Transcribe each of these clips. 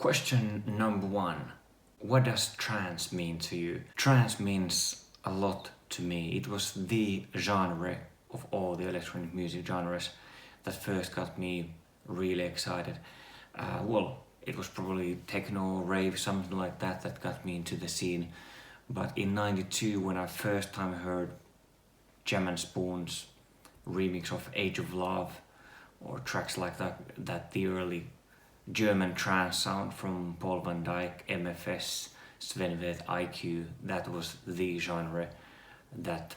Question number one. What does trance mean to you? Trance means a lot to me. It was the genre of all the electronic music genres that first got me really excited. It was probably techno, rave, something like that that got me into the scene. But in '92, when I first time heard Jam and Spoon's remix of Age of Love or tracks like that the early German trance sound from Paul van Dyk, MFS, Sven Väth, IQ, that was the genre that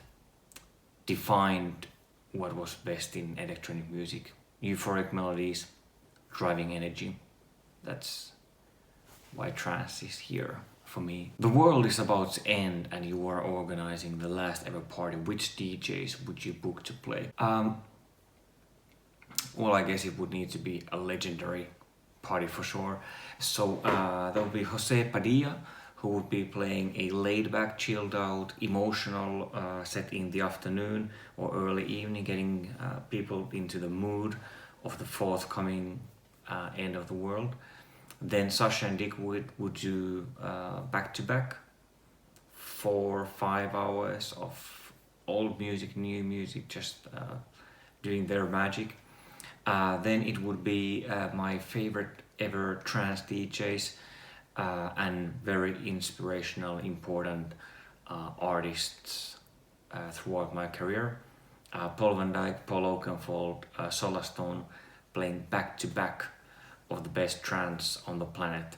defined what was best in electronic music. Euphoric melodies, driving energy. That's why trance is here for me. The world is about to end and you are organizing the last ever party. Which DJs would you book to play? I guess it would need to be a legendary party for sure. So there will be Jose Padilla, who would be playing a laid-back, chilled-out, emotional set in the afternoon or early evening, getting people into the mood of the forthcoming end of the world. Then Sasha and Dick would do back-to-back 4-5 hours of old music, new music, just doing their magic. Then it would be my favorite ever trance DJs and very inspirational, important artists throughout my career. Paul van Dyk, Paul Oakenfold, Solarstone playing back to back of the best trance on the planet.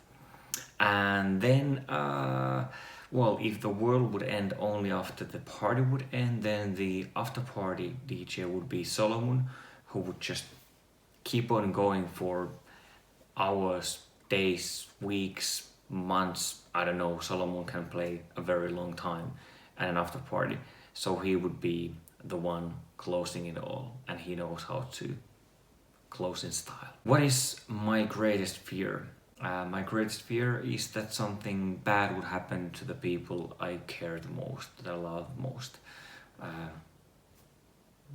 And then, if the world would end only after the party would end, then the after party DJ would be Solomon, who would just keep on going for hours, days, weeks, months. I don't know, Solomon can play a very long time at an after party. So he would be the one closing it all, and he knows how to close in style. What is my greatest fear? My greatest fear is that something bad would happen to the people I care the most, that I love most.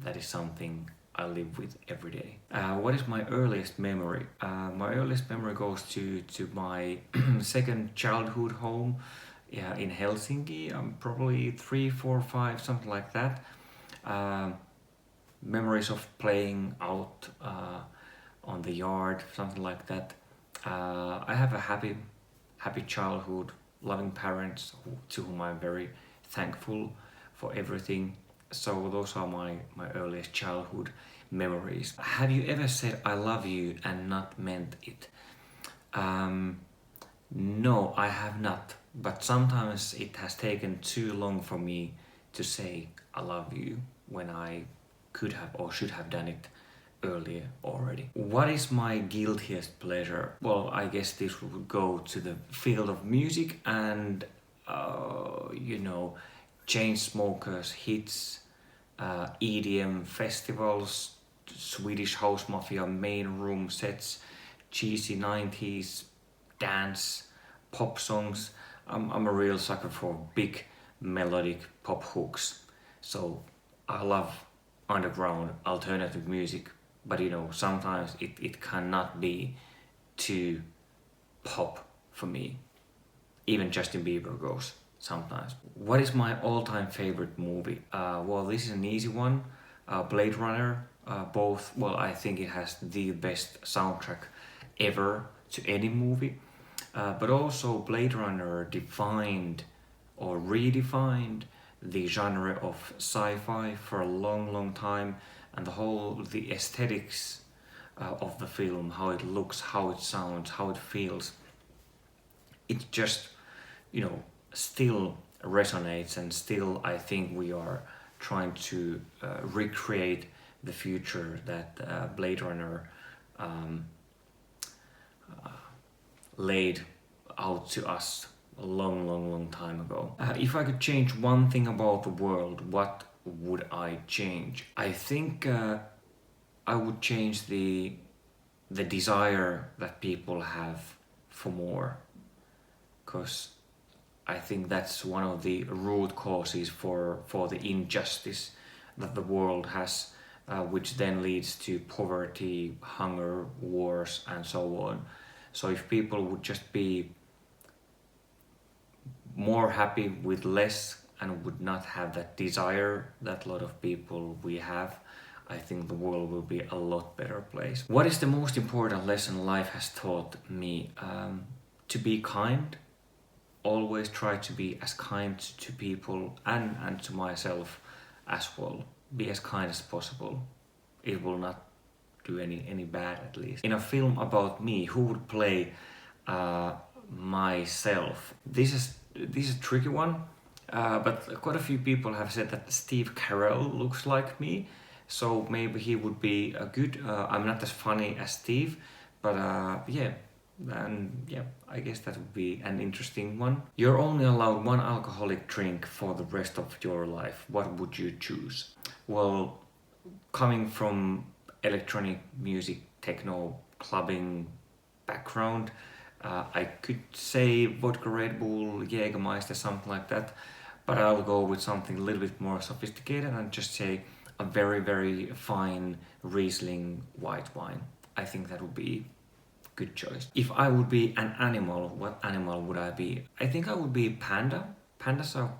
That is something I live with every day. What is my earliest memory? My earliest memory goes to my second childhood home in Helsinki. I'm probably 3, 4, 5, something like that. Memories of playing out on the yard, something like that. I have a happy childhood, loving parents to whom I'm very thankful for everything. So those are my earliest childhood memories. Have you ever said I love you and not meant it? No, I have not. But sometimes it has taken too long for me to say I love you when I could have or should have done it earlier already. What is my guiltiest pleasure? Well, I guess this would go to the field of music and Chainsmokers hits, EDM festivals, Swedish House Mafia main room sets, cheesy 90s dance, pop songs. I'm a real sucker for big melodic pop hooks. So I love underground alternative music, but sometimes it cannot be too pop for me. Even Justin Bieber goes sometimes. What is my all-time favorite movie? This is an easy one. Blade Runner. I think it has the best soundtrack ever to any movie. But also Blade Runner defined or redefined the genre of sci-fi for a long time, and the aesthetics of the film, how it looks, how it sounds, how it feels. It just, still resonates, and still I think we are trying to recreate the future that Blade Runner laid out to us a long time ago. If I could change one thing about the world, what would I change? I think I would change the desire that people have for more, because I think that's one of the root causes for the injustice that the world has, which then leads to poverty, hunger, wars, and so on. So if people would just be more happy with less and would not have that desire that a lot of people we have, I think the world will be a lot better place. What is the most important lesson life has taught me? To be kind. Always try to be as kind to people and to myself as well. Be as kind as possible. It will not do any bad, at least. In a film about me, who would play myself? This is a tricky one, but quite a few people have said that Steve Carell looks like me, so maybe he would be a good. I'm not as funny as Steve, but yeah. And yeah, I guess that would be an interesting one. You're only allowed one alcoholic drink for the rest of your life. What would you choose? Well, coming from electronic music, techno, clubbing background, I could say vodka, Red Bull, Jägermeister, something like that. But I'll go with something a little bit more sophisticated and just say a very, very fine Riesling white wine. I think that would be good choice. If I would be an animal, what animal would I be? I think I would be panda. Pandas are,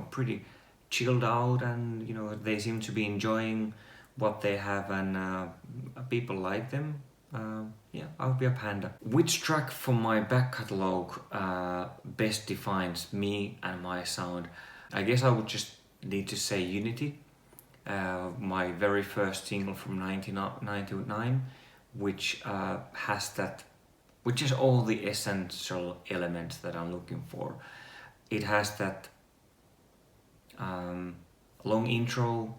pretty chilled out, and they seem to be enjoying what they have, and people like them. Yeah, I would be a panda. Which track from my back catalogue best defines me and my sound? I guess I would just need to say Unity, my very first single from 1999, which which is all the essential elements that I'm looking for. It has that long intro,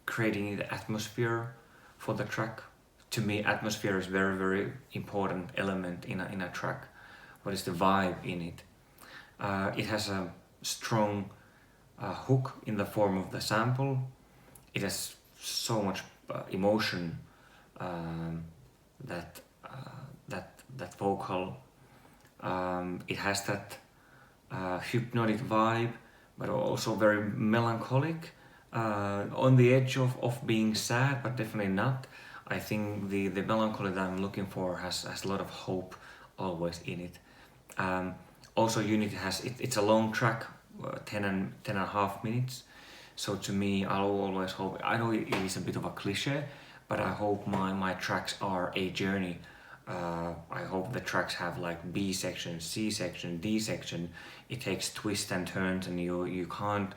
creating the atmosphere for the track. To me, atmosphere is very, very important element in a track. What is the vibe in it? It has a strong hook in the form of the sample. It has so much emotion, that vocal. It has that hypnotic vibe, but also very melancholic, on the edge of being sad, but definitely not. I think the melancholy that I'm looking for has a lot of hope always in it. Also, Unity it's a long track, 10 and a half minutes. So to me, I'll always hope, I know it is a bit of a cliche, but I hope my tracks are a journey. I hope the tracks have like B section, C section, D section. It takes twists and turns, and you can't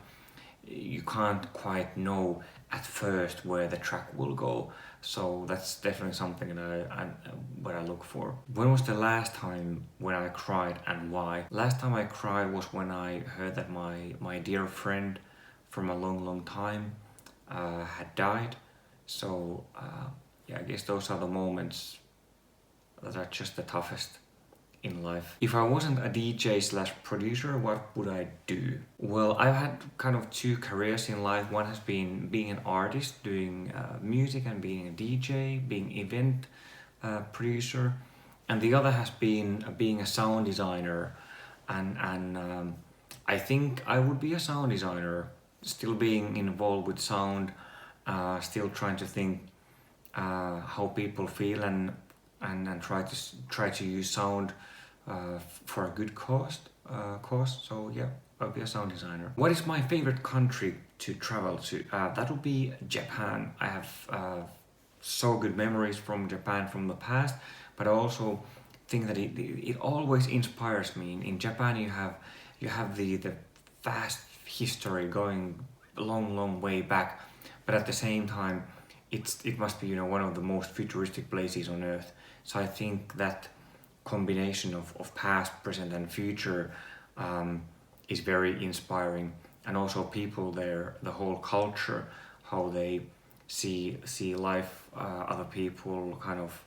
quite know at first where the track will go. So that's definitely something that what I look for. When was the last time when I cried, and why? Last time I cried was when I heard that my dear friend from a long time had died. So yeah, I guess those are the moments that are just the toughest in life. If I wasn't a DJ/producer, what would I do? Well, I've had kind of two careers in life. One has been being an artist, doing music, and being a DJ, being event producer, and the other has been being a sound designer. And I think I would be a sound designer, still being involved with sound, still trying to think how people feel, and try to use sound for a good cause. So yeah, I'll be a sound designer. What is my favorite country to travel to? That would be Japan. I have so good memories from Japan from the past, but I also think that it always inspires me. In Japan, you have the vast history going a long way back, but at the same time, it must be one of the most futuristic places on earth. So I think that combination of past, present, and future is very inspiring, and also people there, the whole culture, how they see life, other people, kind of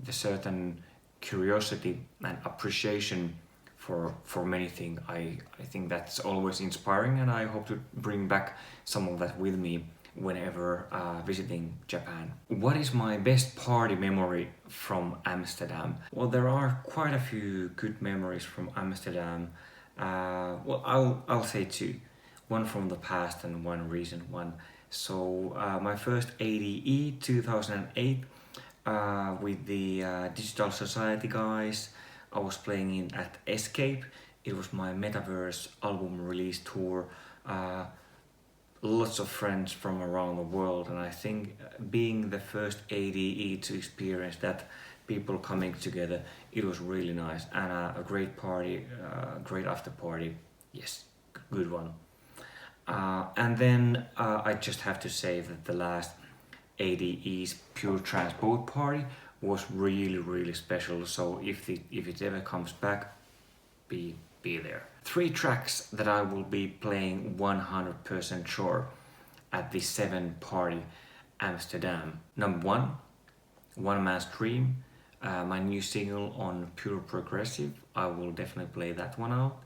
the certain curiosity and appreciation for many things. I think that's always inspiring, and I hope to bring back some of that with me whenever visiting Japan. What is my best party memory from Amsterdam? Well, there are quite a few good memories from Amsterdam. Well, I'll say two. One from the past and one recent one. So my first ADE 2008 with the Digital Society guys. I was playing in at Escape. It was my Metaverse album release tour. Lots of friends from around the world, and I think being the first ADE to experience that, people coming together, it was really nice, and a great party, great after party. Yes, good one. And then I just have to say that the last ADE's Pure Trance boat party was really special. So if it ever comes back, be there. 3 tracks that I will be playing 100% sure at the VII party Amsterdam. Number 1, One Man's Dream, my new single on Pure Progressive. I will definitely play that one out.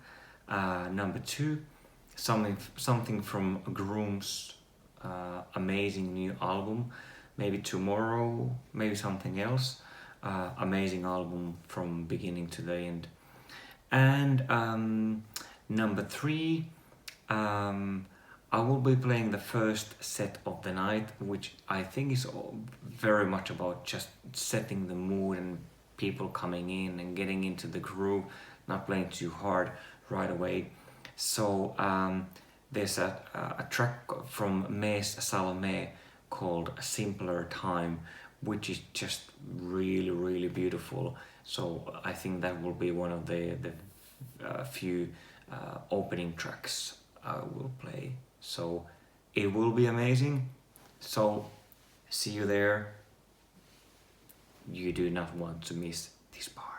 Number 2, something from Groom's amazing new album. Maybe tomorrow, maybe something else. Amazing album from beginning to the end. And number 3, I will be playing the first set of the night, which I think is very much about just setting the mood and people coming in and getting into the groove, not playing too hard right away. So there's a track from Mes Salome called Simpler Time, which is just really beautiful. So I think that will be one of the few opening tracks I will play. So it will be amazing. So see you there. You do not want to miss this part.